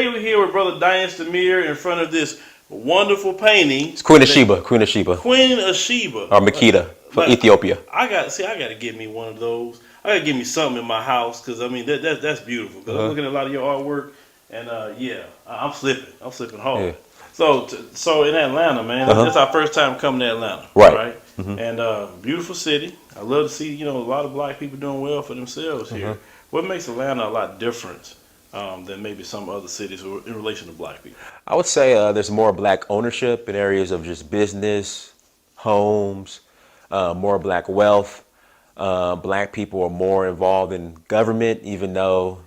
today we're here with Brother Diane Stamir in front of this wonderful painting. It's Queen of Sheba. Queen of Sheba. Queen of Sheba. Or Makeda from Ethiopia. I got to get me one of those. I got to get me something in my house because I mean that's beautiful. Because I'm looking at a lot of your artwork, and I'm slipping hard. Yeah. So in Atlanta, man, it's our first time coming to Atlanta, right? Mm-hmm. And beautiful city. I love to see a lot of black people doing well for themselves here. What makes Atlanta a lot different than maybe some other cities in relation to black people? I would say there's more black ownership in areas of just business, homes, more black wealth. Black people are more involved in government, even though,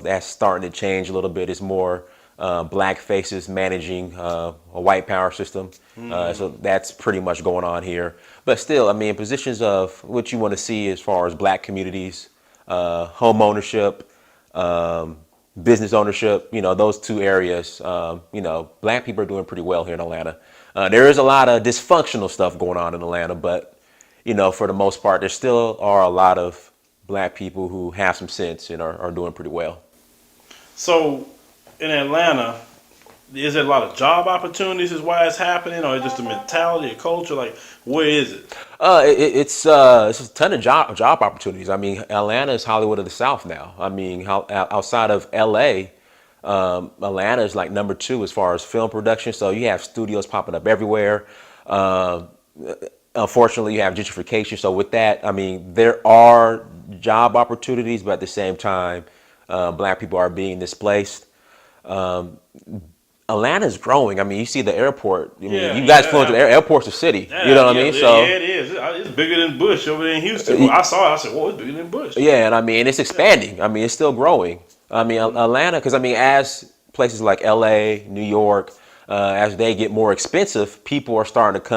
that's starting to change a little bit. It's more black faces managing a white power system. So that's pretty much going on here. But still, I mean, positions of what you want to see as far as black communities, home ownership, business ownership, those two areas, black people are doing pretty well here in Atlanta. There is a lot of dysfunctional stuff going on in Atlanta, but, for the most part, there still are a lot of black people who have some sense and are doing pretty well. So in Atlanta, is there a lot of job opportunities is why it's happening, or is it just a mentality, a culture? Like, where is it? It's a ton of job opportunities. I mean, Atlanta is Hollywood of the South now. I mean, outside of LA, Atlanta is like number 2 as far as film production. So you have studios popping up everywhere. Unfortunately, you have gentrification. So with that, I mean, there are job opportunities, but at the same time, black people are being displaced. Atlanta is growing. I mean, you see the airport. I mean, you guys flew into the airport's a city. You know what I mean? So yeah, it is. It's bigger than Bush over there in Houston. I saw it. I said, "Whoa, it's bigger than Bush." Yeah, and I mean, it's expanding. I mean, it's still growing. I mean, Atlanta, because I mean, as places like LA, New York, as they get more expensive, people are starting to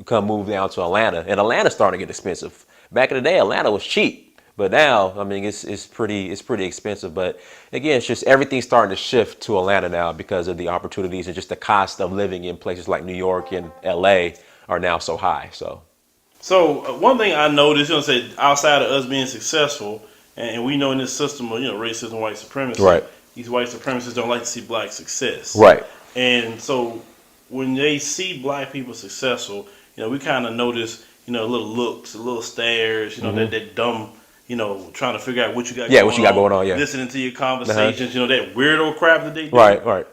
come move down to Atlanta, and Atlanta's starting to get expensive. Back in the day, Atlanta was cheap. But now, I mean, it's pretty expensive. But again, it's just everything's starting to shift to Atlanta now because of the opportunities and just the cost of living in places like New York and LA are now so high. So one thing I noticed, outside of us being successful, and we know in this system of racism, white supremacy, right? These white supremacists don't like to see black success, right? And so when they see black people successful, we kind of notice, little looks, little stares, that dumb. Trying to figure out what you got going on. What you got going on, listening to your conversations, that weirdo crap that they do. Right.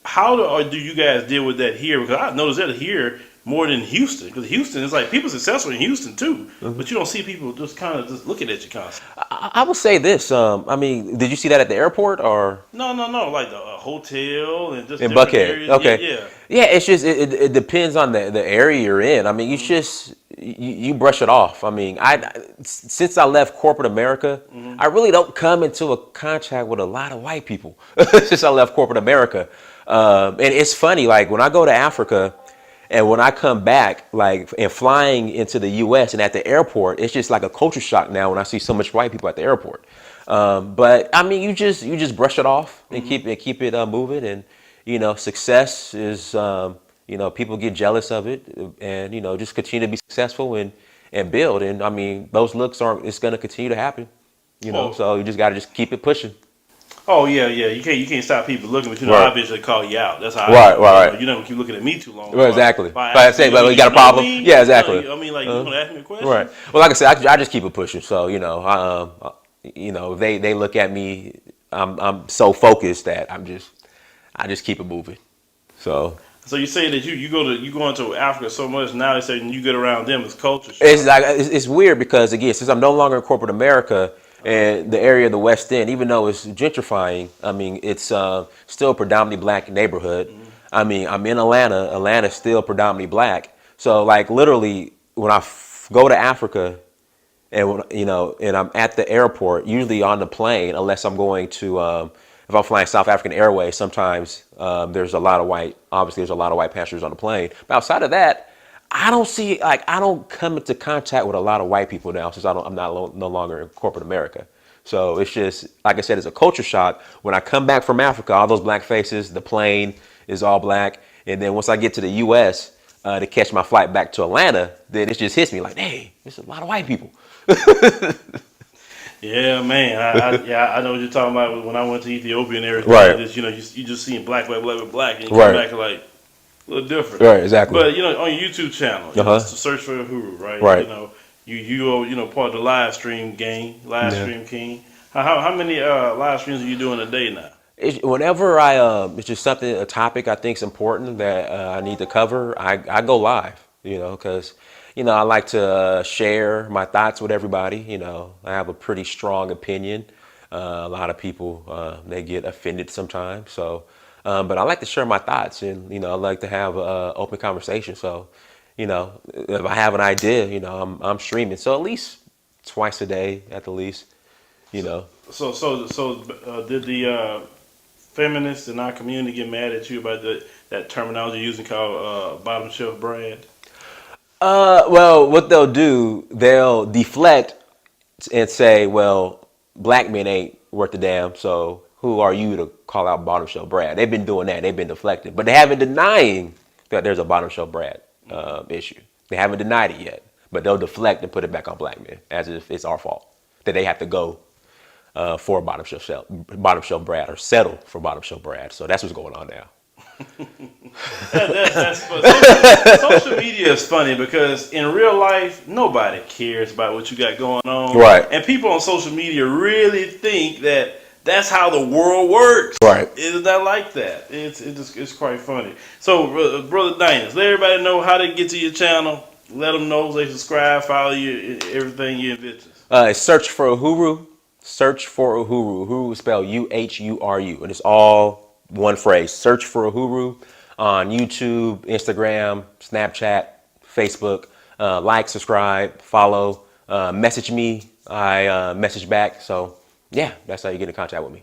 How do you guys deal with that here? Because I noticed that here more than Houston. Because Houston is like, people successful in Houston too. But you don't see people just kind of just looking at you constantly. I will say this. I mean, did you see that at the airport or? No. Like the hotel and just in Buckhead. Areas. Okay. Yeah, it's just, it depends on the area you're in. I mean, you just, you brush it off. I mean, since I left corporate America, I really don't come into a contact with a lot of white people since I left corporate America. And it's funny, like when I go to Africa and when I come back, like, and flying into the U.S. and at the airport, it's just like a culture shock now when I see so much white people at the airport. But I mean, you just brush it off and keep it moving. And success is people get jealous of it, and just continue to be successful and build. And I mean, those looks it's going to continue to happen. So you just got to just keep it pushing. Oh yeah. You can't stop people looking, but obviously call you out. That's how. Right. You don't keep looking at me too long. Right, exactly. But I say, you got a problem. Yeah, exactly. I mean, like, you want to ask me a question? Right. Well, like I said, I just keep it pushing. So they look at me. I'm so focused that I just keep it moving. So you say that you go into Africa so much now. They say when you get around them, it's culture. It's weird because again, since I'm no longer in corporate America. And the area of the West End, even though it's gentrifying, I mean, it's still a predominantly black neighborhood. I mean, I'm in Atlanta. Atlanta's still predominantly black. So, like, literally, when I go to Africa and, and I'm at the airport, usually on the plane, unless I'm going to, if I'm flying South African Airways, sometimes there's a lot of white passengers on the plane. But outside of that, I don't come into contact with a lot of white people now since I'm no longer in corporate America. So it's just, like I said, it's a culture shock. When I come back from Africa, all those black faces, the plane is all black. And then once I get to the U.S. To catch my flight back to Atlanta, then it just hits me like, hey, there's a lot of white people. Yeah, man. I know what you're talking about. When I went to Ethiopia and everything, Right. just, you just seeing black, black, black, black, and you Right. come back and like a little different. Right, exactly. But on your YouTube channel, Uh-huh. to search for Uhuru, right? Right. You part of the live stream gang, live Yeah. stream king. How many live streams are you doing a day now? Whenever it's just something, a topic I think is important that I need to cover, I go live, because, I like to share my thoughts with everybody. I have a pretty strong opinion. A lot of people, they get offended sometimes. So, but I like to share my thoughts and, I like to have open conversation. So, if I have an idea, I'm streaming. So at least twice a day at the least, you know. So did the feminists in our community get mad at you about that terminology you're using called bottom shelf brand? Well, what they'll do, they'll deflect and say, well, black men ain't worth a damn, so who are you to call out bottom shelf Brad? They've been doing that. They've been deflecting. But they haven't denying that there's a bottom shelf Brad issue. They haven't denied it yet. But they'll deflect and put it back on black men as if it's our fault that they have to go for bottom shelf Brad or settle for bottom shelf Brad. So that's what's going on now. Social media is funny because in real life nobody cares about what you got going on, Right. And people on social media really think that that's how the world works. Right. It's not like that. It's quite funny. So, brother Dinas, let everybody know how they get to your channel. Let them know they subscribe, follow you, everything you and Search for Uhuru. Search for Uhuru. Uhuru is spelled Uhuru, and it's all one phrase. Search for Uhuru on YouTube, Instagram, Snapchat, Facebook. Like, subscribe, follow, message me. I message back. So yeah, that's how you get in contact with me.